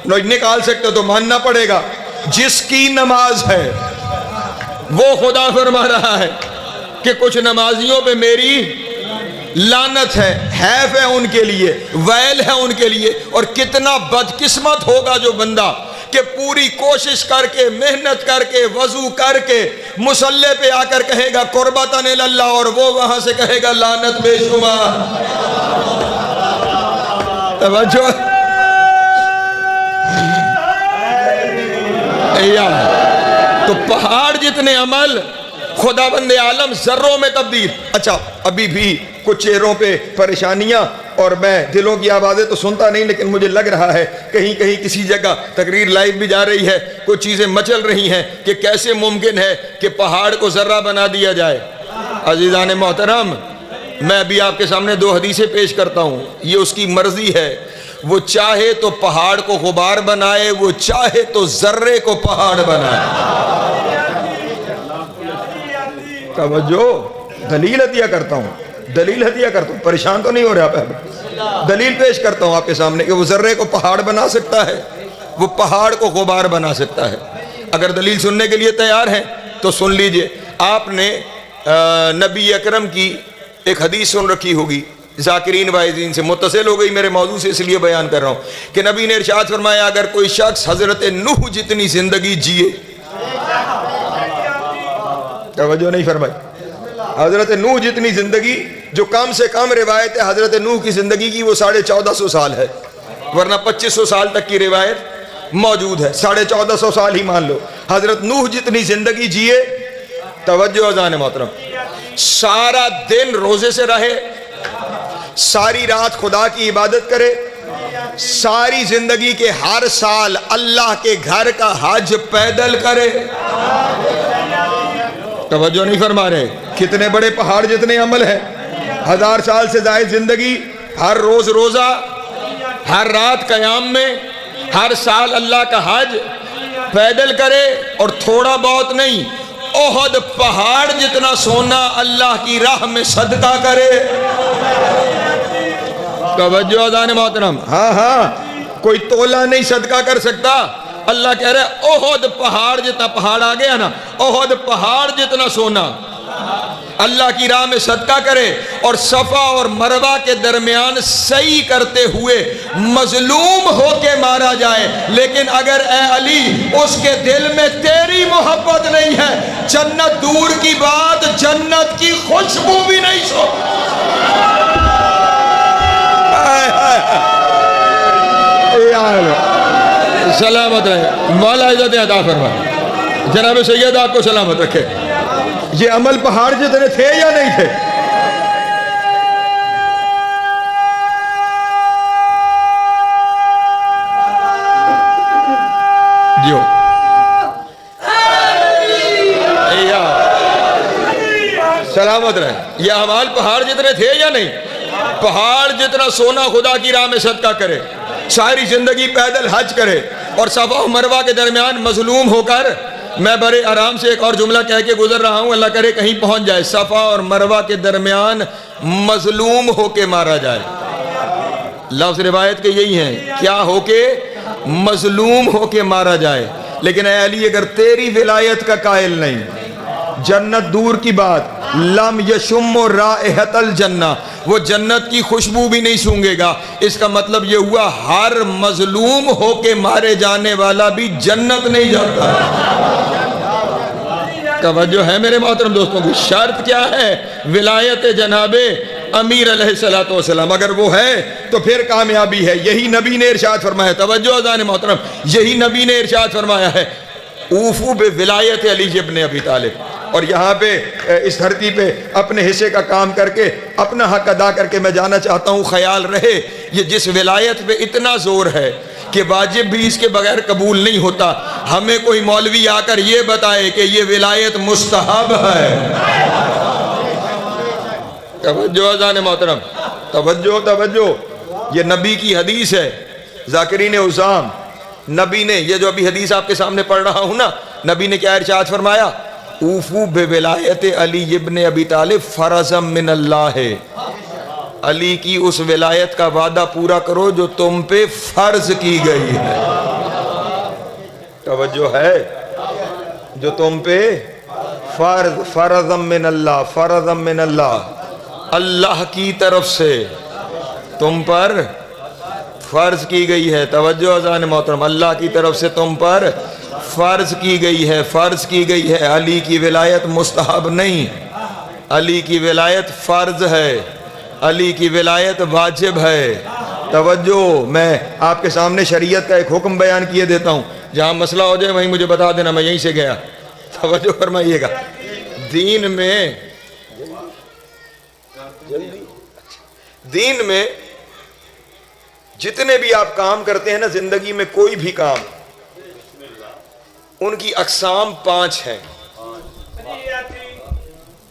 نکال سکتے تو ماننا پڑے گا. جس کی نماز ہے وہ خدا فرما رہا ہے کہ کچھ نمازیوں پہ میری لعنت ہے, حیف ہے ان کے لیے, ویل ہے ان کے لیے. اور کتنا بدقسمت ہوگا جو بندہ کہ پوری کوشش کر کے, محنت کر کے, وضو کر کے مصلی پہ آ کر کہے گا قربتاً اللہ, اور وہ وہاں سے کہے گا لعنت بے شمار. توجہ. تو پہاڑ جتنے عمل خدا بند عالم ذروں میں تبدیل. اچھا ابھی بھی کچھ چہروں پہ پریشانیاں, اور میں دلوں کی آوازیں تو سنتا نہیں, لیکن مجھے لگ رہا ہے کہیں کسی جگہ تقریر لائیو بھی جا رہی ہے, کچھ چیزیں مچل رہی ہیں کہ کیسے ممکن ہے کہ پہاڑ کو ذرہ بنا دیا جائے. عزیزان محترم, میں ابھی آپ کے سامنے 2 حدیثیں پیش کرتا ہوں. یہ اس کی مرضی ہے, وہ چاہے تو پہاڑ کو غبار بنائے, وہ چاہے تو ذرے کو پہاڑ بنائے. توجہ. دلیل عطیہ کرتا ہوں, پریشان تو نہیں ہو رہا, دلیل پیش کرتا ہوں آپ کے سامنے کہ وہ ذرے کو پہاڑ بنا سکتا ہے, وہ پہاڑ کو غبار بنا سکتا ہے. اگر دلیل سننے کے لیے تیار ہیں تو سن لیجئے. آپ نے نبی اکرم کی ایک حدیث سن رکھی ہوگی, ذاکرین وائزین سے متصل ہو گئی, میرے موضوع سے اس لیے بیان کر رہا ہوں کہ نبی نے ارشاد فرمایا اگر کوئی شخص حضرت نوح جتنی زندگی جیے. توجہ نہیں فرمائی. حضرت نوح جتنی زندگی, جو کم سے کم روایت ہے حضرت نوح کی زندگی کی وہ 1450 سال ہے, ورنہ 2500 سال تک کی روایت موجود ہے. 1450 سال ہی مان لو. حضرت نوح جتنی زندگی جیے. توجہ اذان محترم. سارا دن روزے سے رہے, ساری رات خدا کی عبادت کرے, ساری زندگی کے ہر سال اللہ کے گھر کا حج پیدل کرے. توجہ نہیں فرما رہے. کتنے بڑے پہاڑ جتنے عمل ہیں, 1000 سال سے زائد زندگی, ہر روز روزہ, ہر رات قیام میں, ہر سال اللہ کا حج پیدل کرے, اور تھوڑا بہت نہیں, احد پہاڑ جتنا سونا اللہ کی راہ میں صدقہ کرے. توجہ اذان محترم. ہاں کوئی تولہ نہیں صدقہ کر سکتا. اللہ کہہ رہا ہے احد پہاڑ جتنا, پہاڑ آ گیا نا, احد پہاڑ جتنا سونا اللہ کی راہ میں صدقہ کرے, اور صفا اور مروہ کے درمیان سعی کرتے ہوئے مظلوم ہو کے مارا جائے. لیکن اگر اے علی اس کے دل میں تیری محبت نہیں ہے, جنت دور کی بات, جنت کی خوشبو بھی نہیں سو. سلامت رہے, مولا عزت عطا فرمائے. جناب سید آپ کو سلامت رکھے. یہ عمل پہاڑ جتنے تھے یا نہیں تھے؟ جو سلامت رہے. یہ اعمال پہاڑ جتنے تھے یا نہیں؟ پہاڑ جتنا سونا خدا کی راہ میں صدقہ کرے, ساری زندگی پیدل حج کرے, اور صفا و مروہ کے درمیان مظلوم ہو کر, میں بڑے آرام سے ایک اور جملہ کہہ کے گزر رہا ہوں, اللہ کرے کہیں پہنچ جائے, صفا اور مروہ کے درمیان مظلوم ہو کے مارا جائے. لفظ روایت کے یہی ہیں, کیا ہو کے؟ مظلوم ہو کے مارا جائے. لیکن اے علی اگر تیری ولایت کا قائل نہیں, جنت دور کی بات, لم یشم رائحۃ الجنہ, وہ جنت کی خوشبو بھی نہیں سونگے گا. اس کا مطلب یہ ہوا ہر مظلوم ہو کے مارے جانے والا بھی جنت نہیں جاتا. توجہ ہے میرے محترم دوستوں کی. شرط کیا ہے؟ ولایت جناب امیر علیہ الصلوۃ والسلام. اگر وہ ہے تو پھر کامیابی ہے. یہی نبی نے ارشاد فرمایا. توجہ اذان محترم, یہی نبی نے ارشاد فرمایا ہے, اوفو بولایت علی ابن ابی طالب. اور یہاں پہ اس دھرتی پہ اپنے حصے کا کام کر کے, اپنا حق ادا کر کے میں جانا چاہتا ہوں, خیال رہے یہ جس ولایت پہ اتنا زور ہے کہ واجب بھی اس کے بغیر قبول نہیں ہوتا, ہمیں کوئی مولوی آ کر یہ بتائے کہ یہ ولایت مستحب ہے. توجہ اذان محترم, توجہ. یہ نبی کی حدیث ہے. ذاکرین عظام, نبی نے, یہ جو ابھی حدیث آپ کے سامنے پڑھ رہا ہوں نا, نبی نے کیا ارشاد فرمایا؟ اوفو بولایت علی ابن ابی طالب فرض من اللہ. علی کی اس ولایت کا وعدہ پورا کرو جو تم پہ فرض کی گئی ہے. توجہ ہے؟ جو تم پہ فرض من اللہ اللہ کی طرف سے تم پر فرض کی گئی ہے. توجہ اذان محترم، اللہ کی طرف سے تم پر فرض کی گئی ہے. علی کی ولایت مستحب نہیں، علی کی ولایت فرض ہے، علی کی ولایت واجب ہے. توجہ، میں آپ کے سامنے شریعت کا ایک حکم بیان کیے دیتا ہوں، جہاں مسئلہ ہو جائے وہیں مجھے بتا دینا، میں یہیں سے گیا. توجہ فرمائیے گا. دین میں جتنے بھی آپ کام کرتے ہیں نا، زندگی میں کوئی بھی کام، ان کی اقسام 5 ہیں.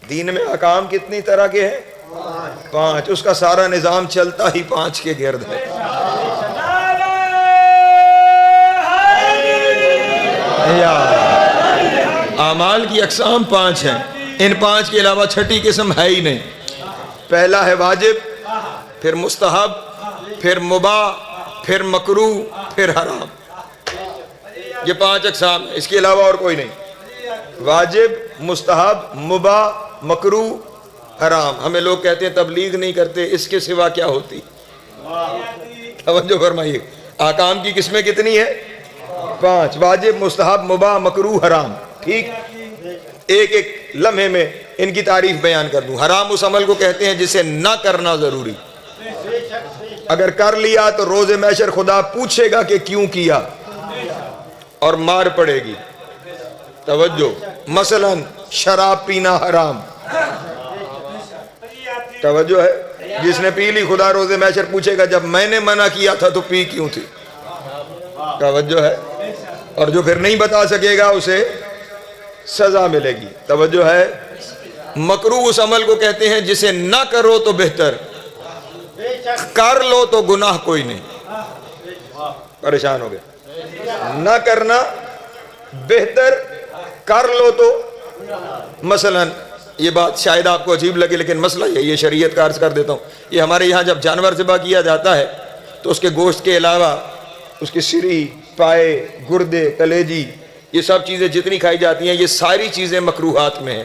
دین میں احکام کتنی طرح کے ہیں؟ 5. اس کا سارا نظام چلتا ہی 5 کے گرد ہے. اعمال کی اقسام 5 ہیں، ان 5 کے علاوہ چھٹی قسم ہے ہی نہیں. پہلا ہے واجب، پھر مستحب، پھر مباح، پھر مکروہ، پھر حرام. یہ 5 اقسام ہیں، اس کے علاوہ اور کوئی نہیں. واجب، مستحب، مباح، مکروہ، حرام. ہمیں لوگ کہتے ہیں تبلیغ نہیں کرتے، اس کے سوا کیا ہوتی؟ توجہ فرمائیے. احکام کی قسمیں کتنی ہیں؟ 5. واجب، مستحب، مباح، مکروہ، حرام. ٹھیک، ایک ایک لمحے میں ان کی تعریف بیان کر دوں. حرام اس عمل کو کہتے ہیں جسے نہ کرنا ضروری، اگر کر لیا تو روز محشر خدا پوچھے گا کہ کیوں کیا اور مار پڑے گی. توجہ، مثلا شراب پینا حرام. توجہ ہے؟ جس نے پی لی خدا روز محشر پوچھے گا جب میں نے منع کیا تھا تو پی کیوں تھی. توجہ ہے؟ اور جو پھر نہیں بتا سکے گا اسے سزا ملے گی. توجہ ہے؟ مکروہ اس عمل کو کہتے ہیں جسے نہ کرو تو بہتر، کر لو تو گناہ کوئی نہیں. پریشان ہو گئے؟ نہ کرنا بہتر، کر لو تو. مثلا یہ بات شاید آپ کو عجیب لگے لیکن مسئلہ یہ شریعت کا عرض کر دیتا ہوں. یہ ہمارے یہاں جب جانور ذبح کیا جاتا ہے تو اس کے گوشت کے علاوہ اس کی سری، پائے، گردے، کلیجی، یہ سب چیزیں جتنی کھائی جاتی ہیں یہ ساری چیزیں مکروہات میں ہیں.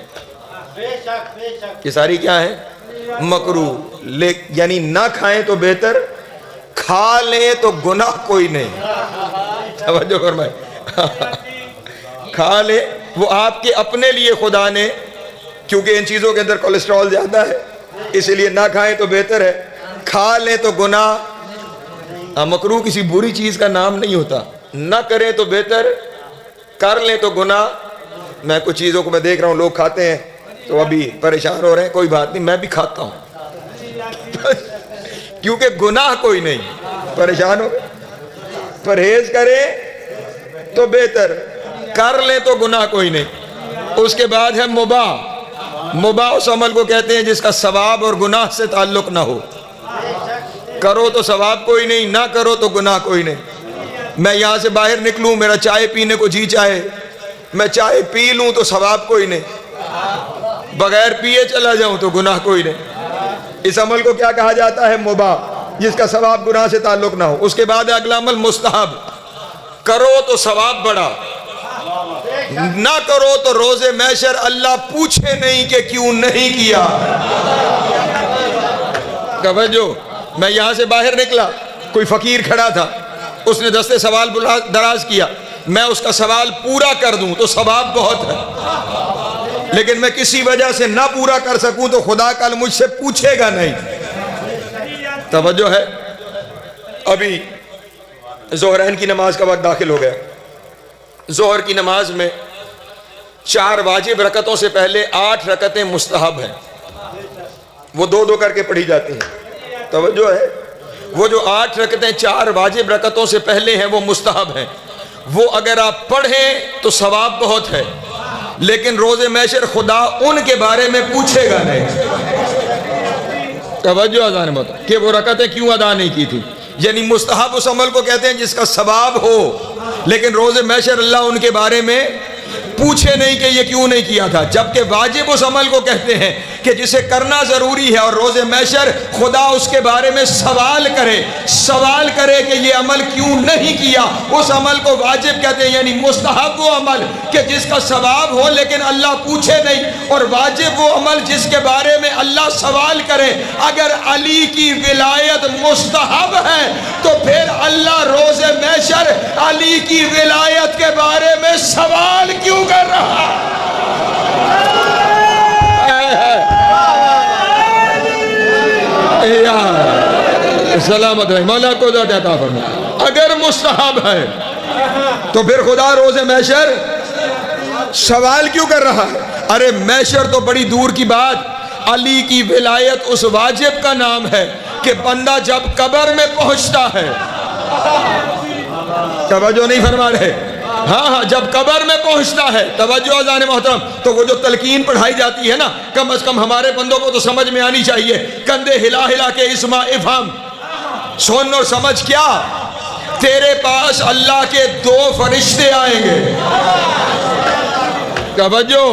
یہ ساری کیا ہیں؟ مکروہ. یعنی نہ کھائیں تو بہتر، کھا لیں تو گناہ کوئی نہیں. توجہ فرمائیں. کھا لیں، وہ آپ کے اپنے لیے خدا نے، کیونکہ ان چیزوں کے اندر کولیسٹرول زیادہ ہے اس لیے نہ کھائیں تو بہتر ہے، کھا لیں تو گناہ. مکروہ کسی بری چیز کا نام نہیں ہوتا. نہ کریں تو بہتر، کر لیں تو گناہ. میں کچھ چیزوں کو میں دیکھ رہا ہوں لوگ کھاتے ہیں تو ابھی پریشان ہو رہے ہیں. کوئی بات نہیں، میں بھی کھاتا ہوں کیونکہ گناہ کوئی نہیں. پریشان ہو گئے؟ پرہیز کریں تو بہتر، کر لیں تو گناہ کوئی نہیں. اس کے بعد ہے مباح. مباح اس عمل کو کہتے ہیں جس کا ثواب اور گناہ سے تعلق نہ ہو. کرو تو ثواب کوئی نہیں، نہ کرو تو گناہ کوئی نہیں. میں یہاں سے باہر نکلوں، میرا چائے پینے کو جی چاہے، میں چائے پی لوں تو ثواب کوئی نہیں، بغیر پیے چلا جاؤں تو گناہ کوئی نہیں. اس عمل کو کیا کہا جاتا ہے؟ مباح، جس کا ثواب گناہ سے تعلق نہ ہو. اس کے بعد اگلا عمل مستحب. کرو تو ثواب بڑا، نہ کرو تو روز محشر اللہ پوچھے نہیں کہ کیوں نہیں کیا. توجہ. میں یہاں سے باہر نکلا، کوئی فقیر کھڑا تھا، اس نے دستے سوال دراز کیا، میں اس کا سوال پورا کر دوں تو ثواب بہت ہے، لیکن میں کسی وجہ سے نہ پورا کر سکوں تو خدا کل مجھ سے پوچھے گا نہیں. توجہ ہے؟ ابھی ظہرین کی نماز کا وقت داخل ہو گیا. ظہر کی نماز میں 4 واجب رکعتوں سے پہلے 8 رکعتیں مستحب ہیں، وہ 2 کر کے پڑھی جاتی ہیں. توجہ ہے؟ وہ جو 8 رکعتیں 4 واجب رکعتوں سے پہلے ہیں وہ مستحب ہیں. وہ اگر آپ پڑھیں تو ثواب بہت ہے، لیکن روز محشر خدا ان کے بارے میں پوچھے گا نہیں. توجہ اذان محترم کہ وہ رکعتیں کیوں ادا نہیں کی تھی. یعنی مستحب اس عمل کو کہتے ہیں جس کا ثواب ہو، لیکن روز محشر اللہ ان کے بارے میں پوچھے نہیں کہ یہ کیوں نہیں کیا تھا. جبکہ واجب اس عمل کو کہتے ہیں کہ جسے کرنا ضروری ہے، اور روز محشر خدا اس کے بارے میں سوال کرے کہ یہ عمل کیوں نہیں کیا۔ اس عمل کو واجب کہتے ہیں، یعنی مستحب وہ عمل کہ جس کا ثواب ہو لیکن اللہ پوچھے نہیں، اور واجب وہ عمل جس کے بارے میں اللہ سوال کرے۔ اگر علی کی ولایت مستحب ہے تو پھر اللہ روز محشر علی کی ولایت کے بارے میں سوال کیوں کر رہا؟ سلامت ہے، مولا کو ذات عطا فرمائے۔ اگر مستحب ہے تو پھر خدا روز محشر سوال کیوں کر رہا ہے؟ ارے محشر تو بڑی دور کی بات، علی کی ولایت اس واجب کا نام ہے کہ بندہ جب قبر میں پہنچتا ہے، توجہ نہیں فرما رہے، ہاں جب قبر میں پہنچتا ہے، توجہ اذان محترم، تو وہ جو تلقین پڑھائی جاتی ہے نا، کم از کم ہمارے بندوں کو تو سمجھ میں آنی چاہیے۔ کندھے ہلا ہلا کے اسما افہم، سن اور سمجھ کیا؟ تیرے پاس اللہ کے 2 فرشتے آئیں گے، توجہ،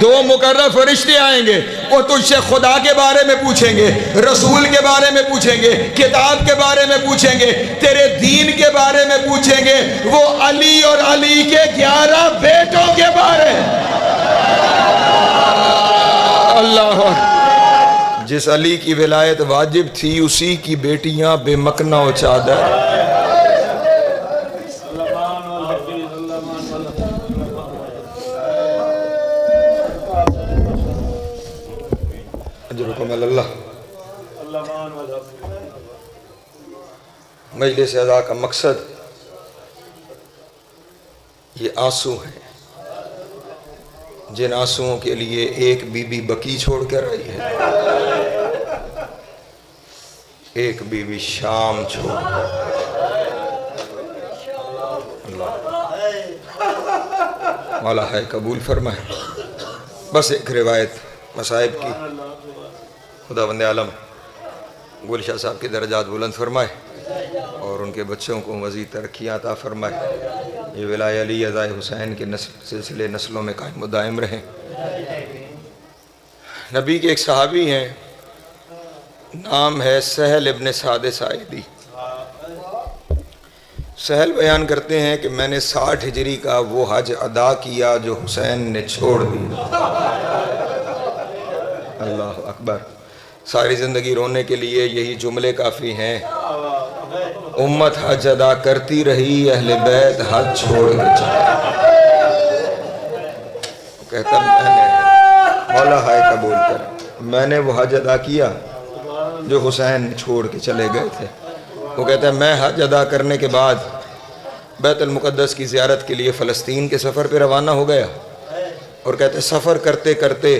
2 مقرر فرشتے آئیں گے، وہ تجھ سے خدا کے بارے میں پوچھیں گے، رسول کے بارے میں پوچھیں گے، کتاب کے بارے میں پوچھیں گے، تیرے دین کے بارے میں پوچھیں گے، وہ علی اور علی کے 11 بیٹوں کے بارے۔ اللہ، جس علی کی ولایت واجب تھی اسی کی بیٹیاں بے مکنا و چادر۔ اللہ مجلس اعزا کا مقصد یہ آنسو ہیں، جن آنسوؤں کے لیے ایک بی بی بکی چھوڑ کر آئی ہے، ایک بی بی شام چھوڑ مولا ہے قبول فرمائے۔ بس ایک روایت مصائب کی، خدا بند عالم گل شاہ صاحب کے درجات بلند فرمائے اور ان کے بچوں کو مزید ترقیاں عطا فرمائے، یہ ولایہ علی ازائے حسین کے سلسلے نسلوں میں قائم و دائم رہیں۔ نبی کے ایک صحابی ہیں، نام ہے سہل ابن سعد ساعدی۔ سہل بیان کرتے ہیں کہ میں نے 60 ہجری کا وہ حج ادا کیا جو حسین نے چھوڑ دیا۔ اللہ اکبر، ساری زندگی رونے کے لیے یہی جملے کافی ہیں۔ امت حج ادا کرتی رہی، اہل بیت حج چھوڑ کے چلے۔ کہتا میں نے مولا ہائے قبول کر، میں نے وہ حج ادا کیا جو حسین چھوڑ کے چلے گئے تھے۔ وہ کہتا ہے میں حج ادا کرنے کے بعد بیت المقدس کی زیارت کے لیے فلسطین کے سفر پہ روانہ ہو گیا، اور کہتے سفر کرتے کرتے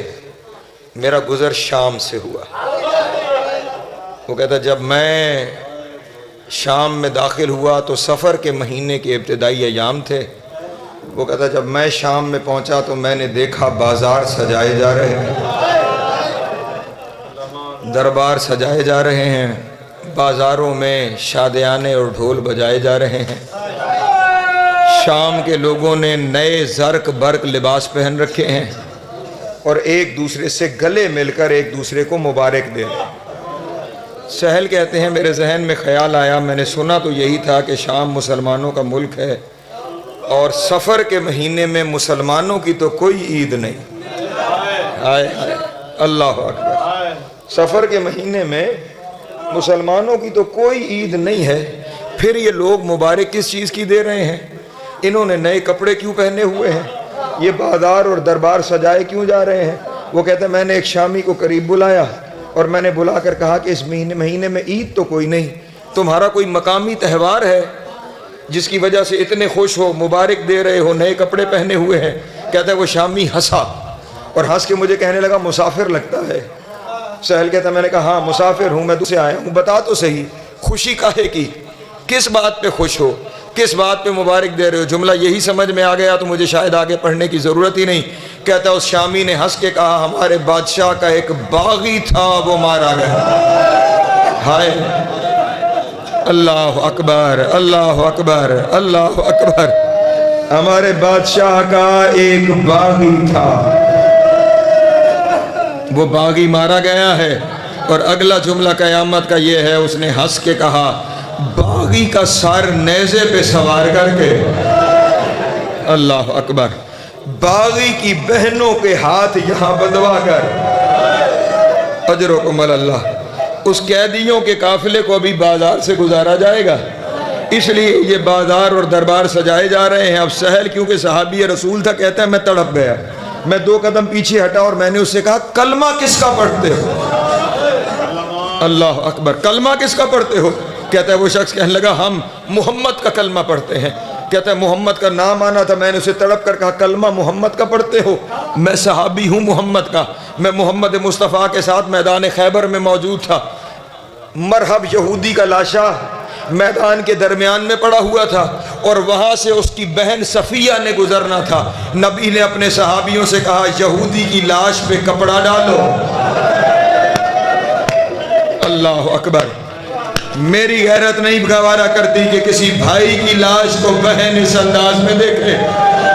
میرا گزر شام سے ہوا۔ وہ کہتا جب میں شام میں داخل ہوا تو سفر کے مہینے کے ابتدائی ایام تھے۔ وہ کہتا جب میں شام میں پہنچا تو میں نے دیکھا بازار سجائے جا رہے ہیں، دربار سجائے جا رہے ہیں، بازاروں میں شادیانے اور ڈھول بجائے جا رہے ہیں۔ شام کے لوگوں نے نئے زرق برق لباس پہن رکھے ہیں اور ایک دوسرے سے گلے مل کر ایک دوسرے کو مبارک دے رہے ہیں۔ سہل کہتے ہیں میرے ذہن میں خیال آیا، میں نے سنا تو یہی تھا کہ شام مسلمانوں کا ملک ہے اور سفر کے مہینے میں مسلمانوں کی تو کوئی عید نہیں۔ آئے آئے اللہ اکبر، سفر کے مہینے میں مسلمانوں کی تو کوئی عید نہیں ہے، پھر یہ لوگ مبارک کس چیز کی دے رہے ہیں؟ انہوں نے نئے کپڑے کیوں پہنے ہوئے ہیں؟ یہ بازار اور دربار سجائے کیوں جا رہے ہیں؟ وہ کہتے ہیں میں نے ایک شامی کو قریب بلایا اور میں نے بلا کر کہا کہ اس مہینے میں عید تو کوئی نہیں، تمہارا کوئی مقامی تہوار ہے جس کی وجہ سے اتنے خوش ہو، مبارک دے رہے ہو، نئے کپڑے پہنے ہوئے ہیں؟ کہتا ہے وہ شامی ہنسا اور ہنس کے مجھے کہنے لگا مسافر لگتا ہے۔ سہل کہتا ہے میں نے کہا ہاں مسافر ہوں، میں تجھ سے آیا ہوں، بتا تو صحیح خوشی کاہے کی، کس بات پہ خوش ہو، کس بات پہ مبارک دے رہے ہو؟ جملہ یہی سمجھ میں آ گیا تو مجھے شاید آگے پڑھنے کی ضرورت ہی نہیں۔ کہتا ہے اس شامی نے ہنس کے کہا ہمارے بادشاہ کا ایک باغی تھا وہ مارا گیا۔ ہائے اللہ اکبر اللہ اکبر اللہ اکبر، ہمارے بادشاہ کا ایک باغی تھا وہ باغی مارا گیا ہے۔ اور اگلا جملہ قیامت کا یہ ہے، اس نے ہنس کے کہا باغی کا سر نیزے پہ سوار کر کے، اللہ اکبر، باغی کی بہنوں کے ہاتھ یہاں بندوا کر، اجرکم اللہ، اس قیدیوں کے قافلے کو ابھی بازار سے گزارا جائے گا، اس لیے یہ بازار اور دربار سجائے جا رہے ہیں۔ اب سہل کیونکہ صحابی رسول تھا، کہتا ہے میں تڑپ گیا، میں 2 قدم پیچھے ہٹا اور میں نے اس سے کہا کلمہ کس کا پڑھتے ہو؟ اللہ اکبر، کلمہ کس کا پڑھتے ہو؟ کہتا ہے وہ شخص کہنے لگا ہم محمد کا کلمہ پڑھتے ہیں۔ کہتا ہے محمد کا نام آنا تھا، میں نے اسے تڑپ کر کہا کلمہ محمد کا پڑھتے ہو؟ میں صحابی ہوں محمد کا، میں محمد مصطفیٰ کے ساتھ میدان خیبر میں موجود تھا، مرحب یہودی کا لاشا میدان کے درمیان میں پڑا ہوا تھا، اور وہاں سے اس کی بہن صفیہ نے گزرنا تھا۔ نبی نے اپنے صحابیوں سے کہا یہودی کی لاش پہ کپڑا ڈالو۔ اللہ اکبر، میری غیرت نہیں گوارا کرتی کہ کسی بھائی کی لاش کو بہن اس انداز میں دیکھے۔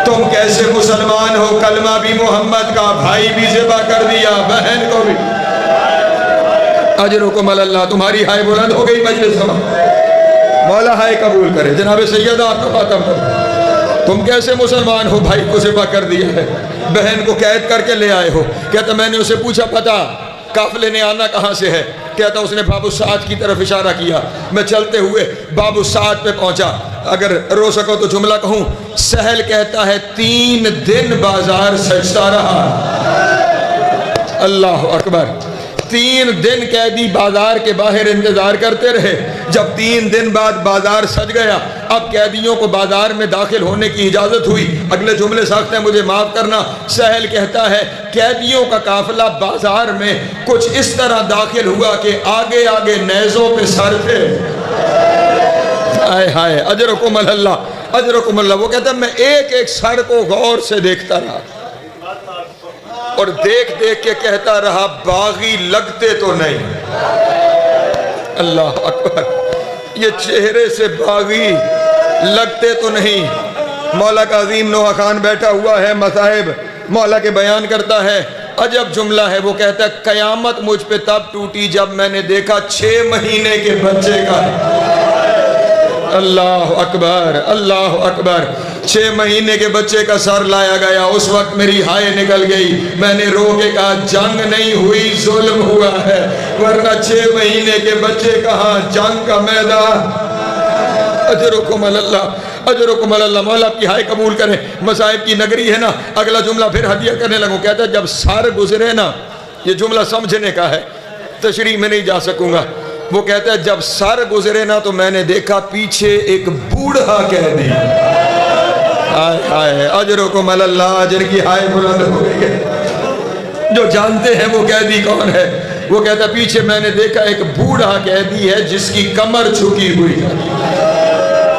تم کیسے مسلمان ہو؟ کلمہ بھی محمد کا، بھائی بھی ذبح کر دیا، بہن کو بھی۔ اجرکم اللہ، تمہاری ہائے بلند ہو گئی مجلس میں، مولا ہائے قبول کرے۔ جناب سیدہ آپ کا خاتم کرو، تم کیسے مسلمان ہو؟ بھائی کو ذبح کر دیا ہے، بہن کو قید کر کے لے آئے ہو۔ کہتا میں نے اسے پوچھا پتہ قافلے نے آنا کہاں سے ہے؟ کہتا اس نے باب الساعد کی طرف اشارہ کیا، میں چلتے ہوئے باب الساعد پہ پہنچا۔ اگر رو سکو تو جملہ کہوں، سہل کہتا ہے 3 دن بازار سجتا رہا۔ اللہ اکبر، 3 دن قیدی بازار کے باہر انتظار کرتے رہے۔ جب 3 دن بعد بازار سج گیا، اب قیدیوں کو بازار میں داخل ہونے کی اجازت ہوئی۔ اگلے جملے ساخت ہیں، مجھے معاف کرنا، سہل کہتا ہے قیدیوں کا قافلہ بازار میں کچھ اس طرح داخل ہوا کہ آگے آگے نیزوں پہ سر تھے۔ آئے ہائے، اجرکم اللہ، اجرکم اللہ۔ وہ کہتا ہے میں ایک ایک سر کو غور سے دیکھتا رہا اور دیکھ دیکھ کے کہتا رہا باغی لگتے تو نہیں۔ اللہ اکبر، یہ چہرے سے باغی لگتے تو نہیں۔ مولا کا عظیم نوحہ خان بیٹھا ہوا ہے، مصائب مولا کے بیان کرتا ہے، عجب جملہ ہے۔ وہ کہتا ہے قیامت مجھ پہ تب ٹوٹی جب میں نے دیکھا 6 مہینے کے بچے کا۔ اللہ اکبر، اللہ اکبر، 6 مہینے کے بچے کا سر لایا گیا۔ اس وقت میری ہائے نکل گئی، میں نے رو کے کہا جنگ نہیں ہوئی، ظلم ہوا ہے، ورنہ 6 مہینے کے بچے کہاں، جنگ کا میدان۔ اجرکم اللہ، اجرکم اللہ، مولا کی ہائے قبول کریں۔ مصائب کی نگری ہے نا۔ اگلا جملہ پھر ہدیہ کرنے لگوں، کہتا ہے جب سر گزرے نا، یہ جملہ سمجھنے کا ہے، تشریح میں نہیں جا سکوں گا۔ وہ کہتا ہے جب سر گزرے نا تو میں نے دیکھا پیچھے ایک بوڑھا قیدی۔ اجرکم اللہ، اجر کی ہائے بلند ہو گئی ہے۔ جو جانتے ہیں وہ قیدی کون ہے؟ وہ کہتا ہے پیچھے میں نے دیکھا ایک بوڑھا قیدی ہے جس کی کمر جھکی ہوئی ہے،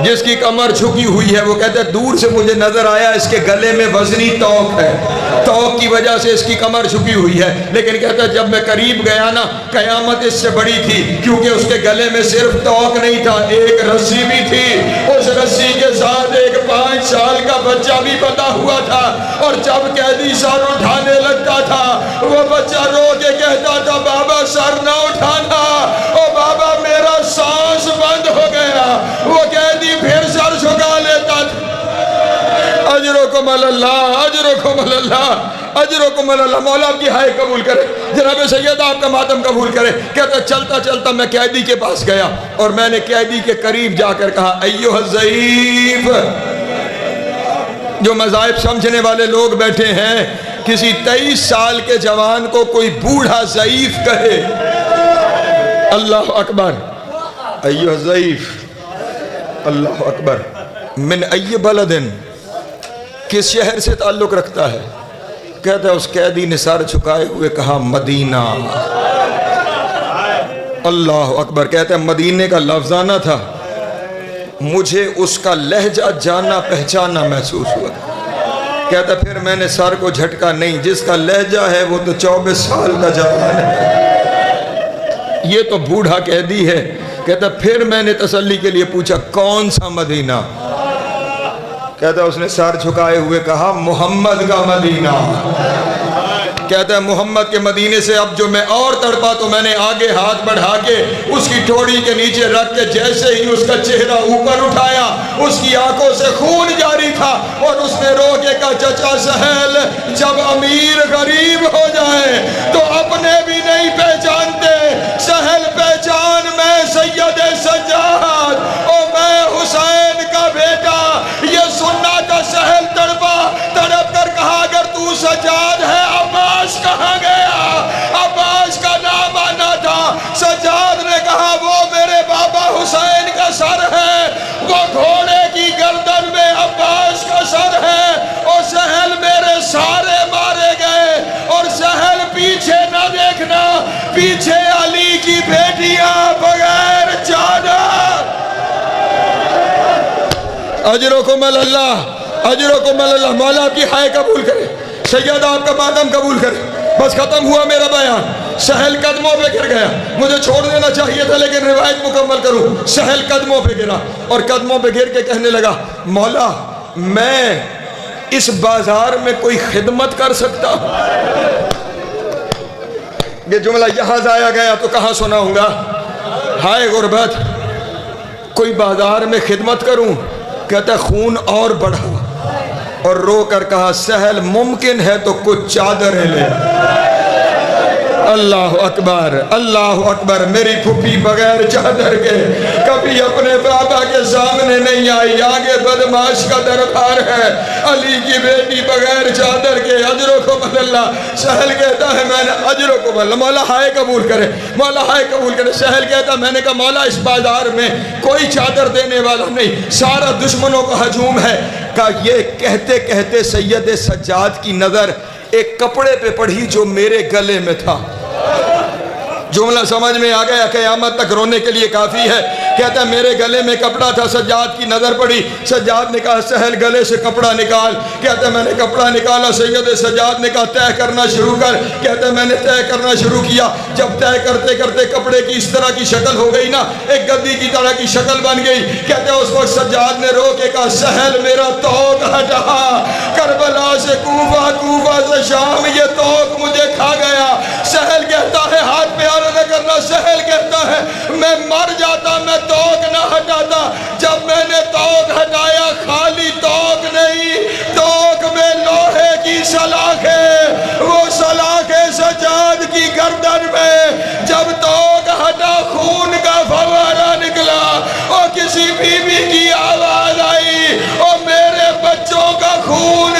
جس کی کمر جھکی ہوئی ہے۔ وہ کہتا ہے دور سے مجھے نظر آیا اس کے گلے میں وزنی توق ہے، توق کی وجہ سے اس کی کمر جھکی ہوئی ہے، لیکن کہتا ہے جب میں قریب گیا نا قیامت اس سے بڑی تھی، کیونکہ اس کے گلے میں صرف توق نہیں تھا، ایک رسی بھی تھی۔ اس رسی کے ساتھ ایک 5 سال کا بچہ بھی بندھا ہوا تھا، اور جب قیدی سر اٹھانے لگتا تھا وہ بچہ رو کے کہتا تھا بابا سر نہ اٹھانا، او بابا میرا سانس بند ہو گیا۔ وہ قیدی پھر سر جھکا لیتا تھا۔ اجرکم اللہ، اجرکم اللہ، اجرکم اللہ، مولا آپ کی ہائے قبول کرے۔ جناب سید آپ کا ماتم قبول کرے۔ کہتا چلتا چلتا میں قیدی کے پاس گیا اور میں نے قیدی کے قریب جا کر کہا ایھا الضعیف۔ جو مذاہب سمجھنے والے لوگ بیٹھے ہیں، کسی 23 سال کے جوان کو کوئی بوڑھا ضعیف کہے، اللہ اکبر، ایھا الضعیف، اللہ اکبر، من ای بلد، کس شہر سے تعلق رکھتا ہے؟ کہتا ہے اس قیدی نے سر جھکائے ہوئے کہا مدینہ۔ اللہ اکبر، کہتا ہے مدینے کا لفظ آنا تھا، مجھے اس کا لہجہ جانا پہچانا محسوس ہوا۔ کہتا پھر میں نے سر کو جھٹکا نہیں، جس کا لہجہ ہے وہ تو 24 سال کا جوان ہے، یہ تو بوڑھا قیدی ہے۔ کہتا پھر میں نے تسلی کے لیے پوچھا کون سا مدینہ؟ کہتا اس نے سر جھکائے ہوئے کہا محمد کا مدینہ۔ کہتا ہے محمد کے مدینے سے اب جو میں اور تڑپا تو میں نے آگے ہاتھ بڑھا کے اس کی ٹھوڑی کے نیچے رکھ کے جیسے ہی اس کا چہرہ اوپر اٹھایا اس کی آنکھوں سے خون جاری تھا اور اس نے رو کے کہا چچا سہیل جب امیر غریب ہو جائے تو اپنے بھی نہیں پہچانتے، سہیل پہچان میں سید سجاد اور میں حسین کا بیٹا۔ یہ سننا تھا سہیل تڑپا، تڑپ کر کہا اگر تو سجاد ہے عباس کہاں گیا؟ عباس کا نام آنا تھا۔ سجاد نے کہا وہ میرے بابا حسین کا سر ہے، وہ گھوڑے کی گردن میں عباس کا سر ہے، اور سہیل میرے سارے مارے گئے۔ اور سہیل پیچھے نہ دیکھنا، پیچھے علی کی بیٹیاں بغیر چادر۔ اجرکم اللہ، اجرکم اللہ۔ مولا آپ کی ہائے قبول کرے، سید آپ کا ماتم قبول کرے۔ بس ختم ہوا میرا بیان۔ سہیل قدموں پہ گر گیا، مجھے چھوڑ دینا چاہیے تھا لیکن روایت مکمل کروں۔ سہیل قدموں پہ گرا اور قدموں پہ گر کے کہنے لگا مولا میں اس بازار میں کوئی خدمت کر سکتا ہوں؟ یہ جملہ یہاں ضائع گیا تو کہاں سناؤں گا؟ ہائے غربت، کوئی بازار میں خدمت کروں؟ کہتا ہے خون اور بڑھا اور رو کر کہا سہیل ممکن ہے تو کچھ چادریں لے۔ اللہ اکبر، اللہ اکبر۔ میری پھوپھی بغیر چادر کے کبھی اپنے بابا کے سامنے نہیں آئی، آگے بدماش کا دربار ہے، علی کی بیٹی بغیر چادر کے۔ اجرکم اللہ۔ سہیل کہتا ہے میں نے اجرکم اللہ، مولا ہائے قبول کرے، مولا ہائے قبول کرے۔ سہیل کہتا ہے میں نے کہا مولا اس بازار میں کوئی چادر دینے والا نہیں، سارا دشمنوں کا ہجوم ہے۔ کہا یہ کہتے کہتے سید سجاد کی نظر ایک کپڑے پہ پڑھی جو میرے گلے میں تھا۔ جملہ سمجھ میں آ گیا؟ قیامت تک رونے کے لیے کافی ہے۔ کہتا ہے میرے گلے میں کپڑا تھا، سجاد کی نظر پڑی، سجاد نے کہا سہیل گلے سے کپڑا نکال۔ کہتا ہے میں نے کپڑا نکالا، سید سجاد نے کہا طے کرنا شروع کر۔ کہتا ہے میں نے طے کرنا شروع کیا، جب طے کرتے کرتے کپڑے کی اس طرح کی شکل ہو گئی نا، ایک گدی کی طرح کی شکل بن گئی۔ کہتے ہیں اس وقت سجاد نے رو کے کہا سہیل میرا توق ہٹا، کربلا سے کوفہ، کوفہ سے شام، یہ توق مجھے کھا گیا۔ سہیل کہتا ہے ہاتھ پہ نہ کرنا، سہیل کہتا ہے میں مر جاتا میں توق نہ ہٹاتا۔ جب میں نے توق ہٹایا خالی توق نہیں، توق میں لوہے کی سلاخیں، وہ سلاخیں سجاد کی گردن میں۔ جب توق ہٹا خون کا فوارہ نکلا اور کسی بیوی کی آواز آئی اور میرے بچوں کا خون